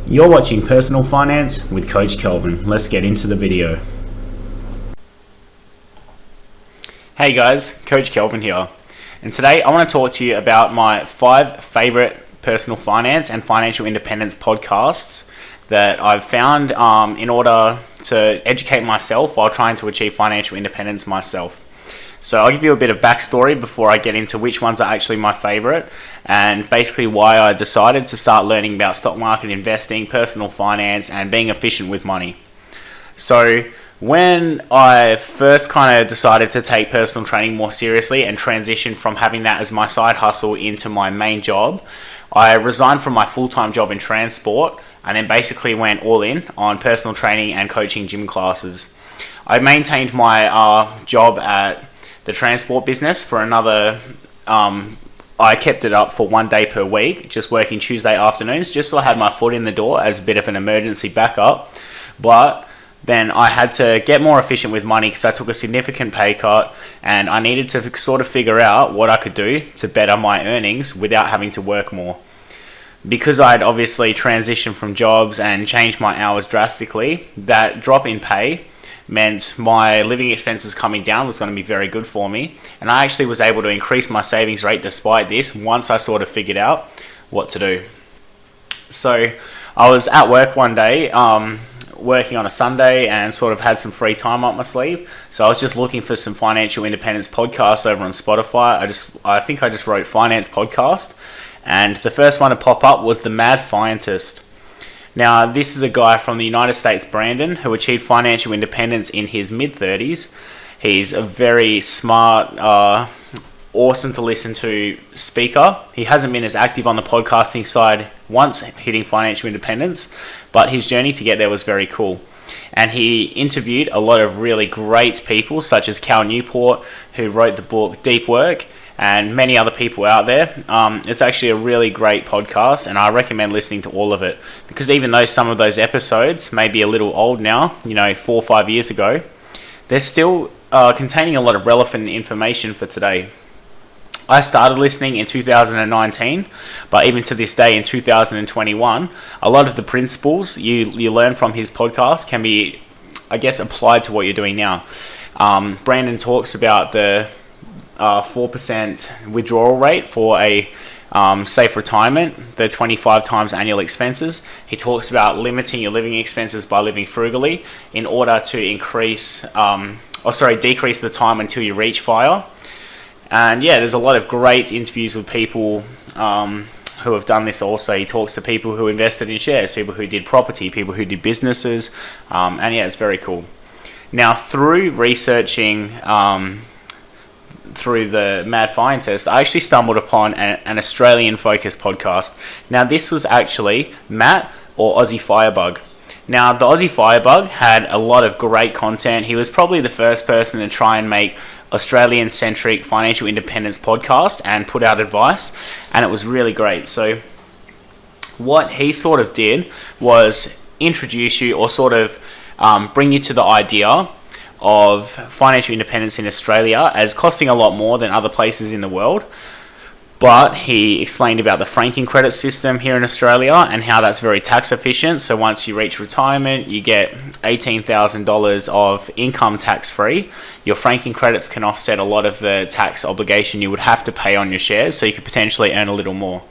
You're watching Personal Finance with Coach Kelvin. Let's get into the video. Hey guys, Coach Kelvin here. And today I want to talk to you about my 5 favorite personal finance and financial independence podcasts that I've found in order to educate myself while trying to achieve financial independence myself. So I'll give you a bit of backstory before I get into which ones are actually my favorite and basically why I decided to start learning about stock market investing, personal finance, and being efficient with money. So when I first kind of decided to take personal training more seriously and transition from having that as my side hustle into my main job, I resigned from my full-time job in transport and then basically went all in on personal training and coaching gym classes. I maintained my job at the transport business for another, I kept it up for 1 day per week, just working Tuesday afternoons, just so I had my foot in the door as a bit of an emergency backup. But then I had to get more efficient with money because I took a significant pay cut and I needed to sort of figure out what I could do to better my earnings without having to work more. Because I'd obviously transitioned from jobs and changed my hours drastically, that drop in pay meant my living expenses coming down was going to be very good for me, and I actually was able to increase my savings rate despite this once I sort of figured out what to do. So I was at work one day working on a Sunday and sort of had some free time up my sleeve, so I was just looking for some financial independence podcasts over on Spotify. I think I just wrote finance podcast, and the first one to pop up was The Mad Fientist. Now, this is a guy from the United States, Brandon, who achieved financial independence in his mid-30s. He's a very smart, awesome to listen to speaker. He hasn't been as active on the podcasting side once hitting financial independence, but his journey to get there was very cool. And he interviewed a lot of really great people, such as Cal Newport, who wrote the book Deep Work, and many other people out there. It's actually a really great podcast, and I recommend listening to all of it, because even though some of those episodes may be a little old now, 4 or 5 years ago, they're still containing a lot of relevant information for today. I started listening in 2019, but even to this day in 2021, a lot of the principles you learn from his podcast can be, applied to what you're doing now. Brandon talks about the 4% withdrawal rate for a safe retirement, the 25 times annual expenses. He talks about limiting your living expenses by living frugally in order to decrease the time until you reach FIRE. And there's a lot of great interviews with people who have done this also. He talks to people who invested in shares, people who did property, people who did businesses, it's very cool. Now, through researching through the Mad Fientist, I actually stumbled upon an Australian-focused podcast. Now, this was actually Matt or Aussie Firebug. Now, the Aussie Firebug had a lot of great content. He was probably the first person to try and make Australian-centric financial independence podcast and put out advice, and it was really great. So what he sort of did was introduce you or sort of bring you to the idea of financial independence in Australia as costing a lot more than other places in the world. But he explained about the franking credit system here in Australia and how that's very tax efficient. So once you reach retirement, you get $18,000 of income tax free. Your franking credits can offset a lot of the tax obligation you would have to pay on your shares, so you could potentially earn a little more.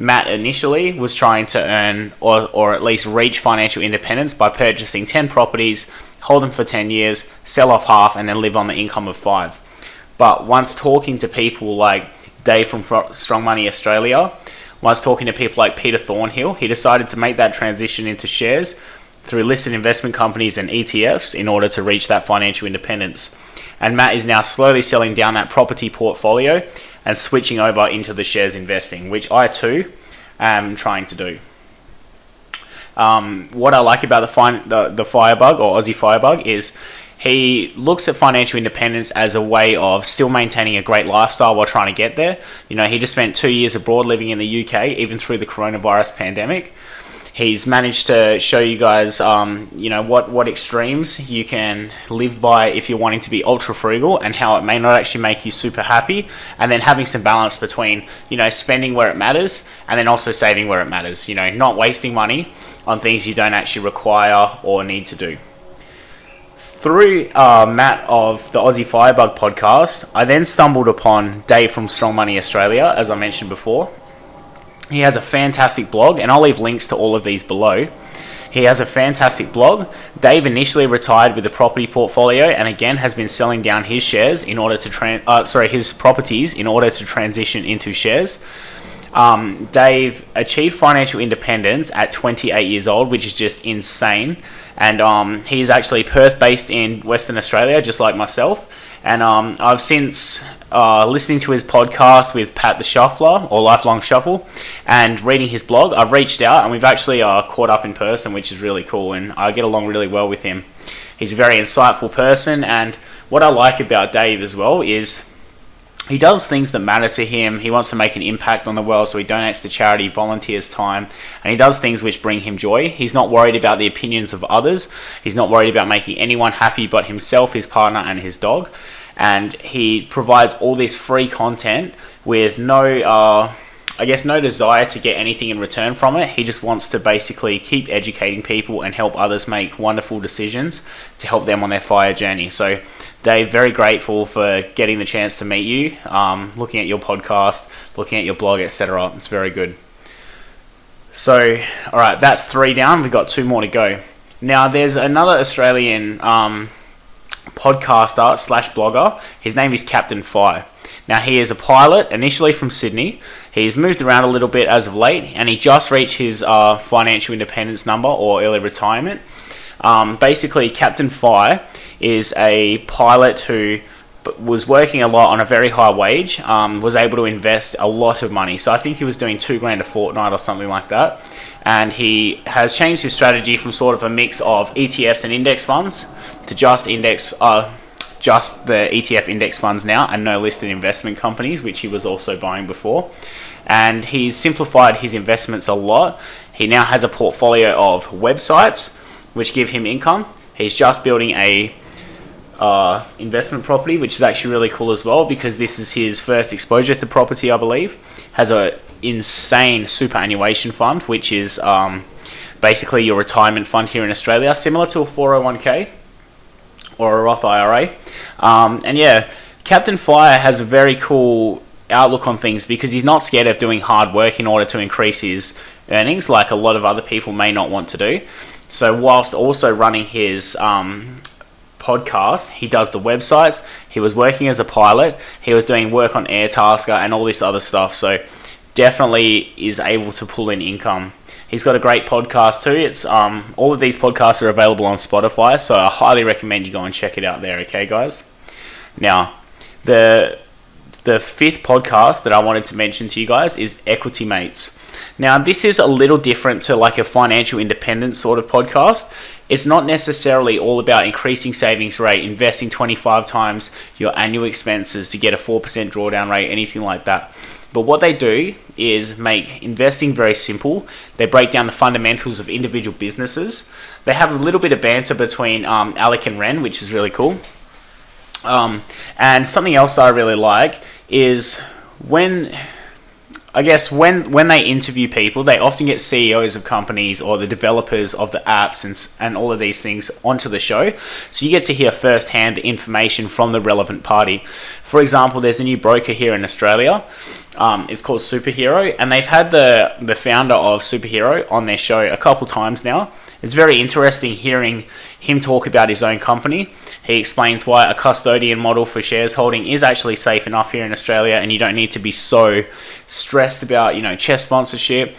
Matt initially was trying to earn or at least reach financial independence by purchasing 10 properties, hold them for 10 years, sell off half, and then live on the income of 5. But once talking to people like Dave from Strong Money Australia, once talking to people like Peter Thornhill, he decided to make that transition into shares through listed investment companies and ETFs in order to reach that financial independence. And Matt is now slowly selling down that property portfolio and switching over into the shares investing, which I too am trying to do. What I like about the Firebug or Aussie Firebug is he looks at financial independence as a way of still maintaining a great lifestyle while trying to get there. He just spent 2 years abroad living in the UK, even through the coronavirus pandemic. He's managed to show you guys, what extremes you can live by if you're wanting to be ultra frugal, and how it may not actually make you super happy, and then having some balance between, spending where it matters and then also saving where it matters. Not wasting money on things you don't actually require or need to do. Through Matt of the Aussie Firebug podcast, I then stumbled upon Dave from Strong Money Australia, as I mentioned before. He has a fantastic blog, and I'll leave links to all of these below. He has a fantastic blog. Dave initially retired with a property portfolio, and again has been selling down his shares in order to his properties in order to transition into shares. Dave achieved financial independence at 28 years old, which is just insane. And he's actually Perth-based in Western Australia, just like myself. And I've since listening to his podcast with Pat the Shuffler, or Lifelong Shuffle, and reading his blog, I've reached out, and we've actually caught up in person, which is really cool, and I get along really well with him. He's a very insightful person, and what I like about Dave as well is he does things that matter to him. He wants to make an impact on the world, so he donates to charity, volunteers time, and he does things which bring him joy. He's not worried about the opinions of others. He's not worried about making anyone happy but himself, his partner, and his dog. And he provides all this free content with no desire to get anything in return from it. He just wants to basically keep educating people and help others make wonderful decisions to help them on their FIRE journey. So, Dave, very grateful for getting the chance to meet you, looking at your podcast, looking at your blog, etc. It's very good. So, all right, that's 3 down. We've got 2 more to go. Now, there's another Australian podcaster / blogger. His name is Captain Fire. Now, he is a pilot, initially from Sydney. He's moved around a little bit as of late, and he just reached his financial independence number, or early retirement. Basically, Captain Fire is a pilot who was working a lot on a very high wage, was able to invest a lot of money. So I think he was doing $2,000 a fortnight or something like that. And he has changed his strategy from sort of a mix of ETFs and index funds to just the ETF index funds now, and no listed investment companies, which he was also buying before. And he's simplified his investments a lot. He now has a portfolio of websites which give him income. He's just building a investment property, which is actually really cool as well, because this is his first exposure to property, I believe. Has a insane superannuation fund, which is basically your retirement fund here in Australia, similar to a 401k or a Roth IRA. And yeah, Captain Fire has a very cool outlook on things, because he's not scared of doing hard work in order to increase his earnings, like a lot of other people may not want to do. So whilst also running his podcast, he does the websites. He was working as a pilot. He was doing work on Airtasker and all this other stuff. So definitely is able to pull in income. He's got a great podcast too. It's all of these podcasts are available on Spotify, so I highly recommend you go and check it out there. Okay, guys. Now, the 5th podcast that I wanted to mention to you guys is Equity Mates. Now, this is a little different to like a financial independence sort of podcast. It's not necessarily all about increasing savings rate, investing 25 times your annual expenses to get a 4% drawdown rate, anything like that. But what they do is make investing very simple. They break down the fundamentals of individual businesses. They have a little bit of banter between Alec and Ren, which is really cool. And something else I really like is when they interview people, they often get CEOs of companies or the developers of the apps and all of these things onto the show. So you get to hear firsthand the information from the relevant party. For example, there's a new broker here in Australia. It's called Superhero, and they've had the founder of Superhero on their show a couple times now. It's very interesting hearing him talk about his own company. He explains why a custodian model for shares holding is actually safe enough here in Australia, and you don't need to be so stressed about, CHESS sponsorship.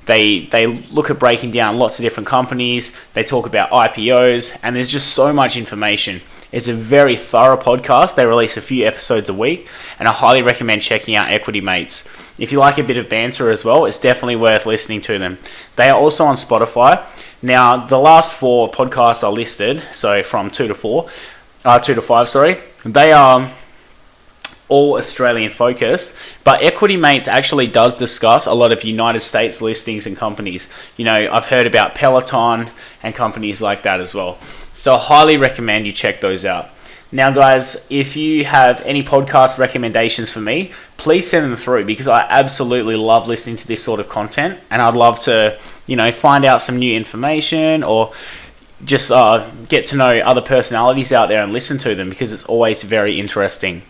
They look at breaking down lots of different companies. They talk about IPOs, and there's just so much information. It's a very thorough podcast. They release a few episodes a week, and I highly recommend checking out Equity Mates. If you like a bit of banter as well, it's definitely worth listening to them. They are also on Spotify. Now, the last 4 podcasts are listed, so from 2 to 5, they are all Australian focused, but Equity Mates actually does discuss a lot of United States listings and companies. You know, I've heard about Peloton and companies like that as well. So I highly recommend you check those out. Now, guys, if you have any podcast recommendations for me, please send them through, because I absolutely love listening to this sort of content, and I'd love to, find out some new information, or just get to know other personalities out there and listen to them, because it's always very interesting.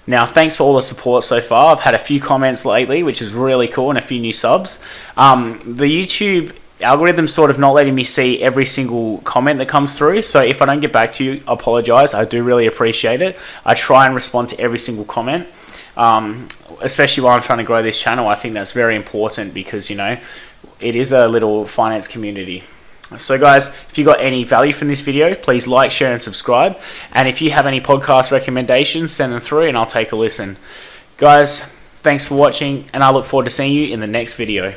Now, thanks for all the support so far. I've had a few comments lately, which is really cool, and a few new subs. The YouTube algorithm's sort of not letting me see every single comment that comes through, so if I don't get back to you, I apologize. I do really appreciate it. I try and respond to every single comment, especially while I'm trying to grow this channel. I think that's very important, because it is a little finance community. So guys, if you got any value from this video, please like, share and subscribe, and if you have any podcast recommendations, send them through and I'll take a listen. Guys, thanks for watching, and I look forward to seeing you in the next video.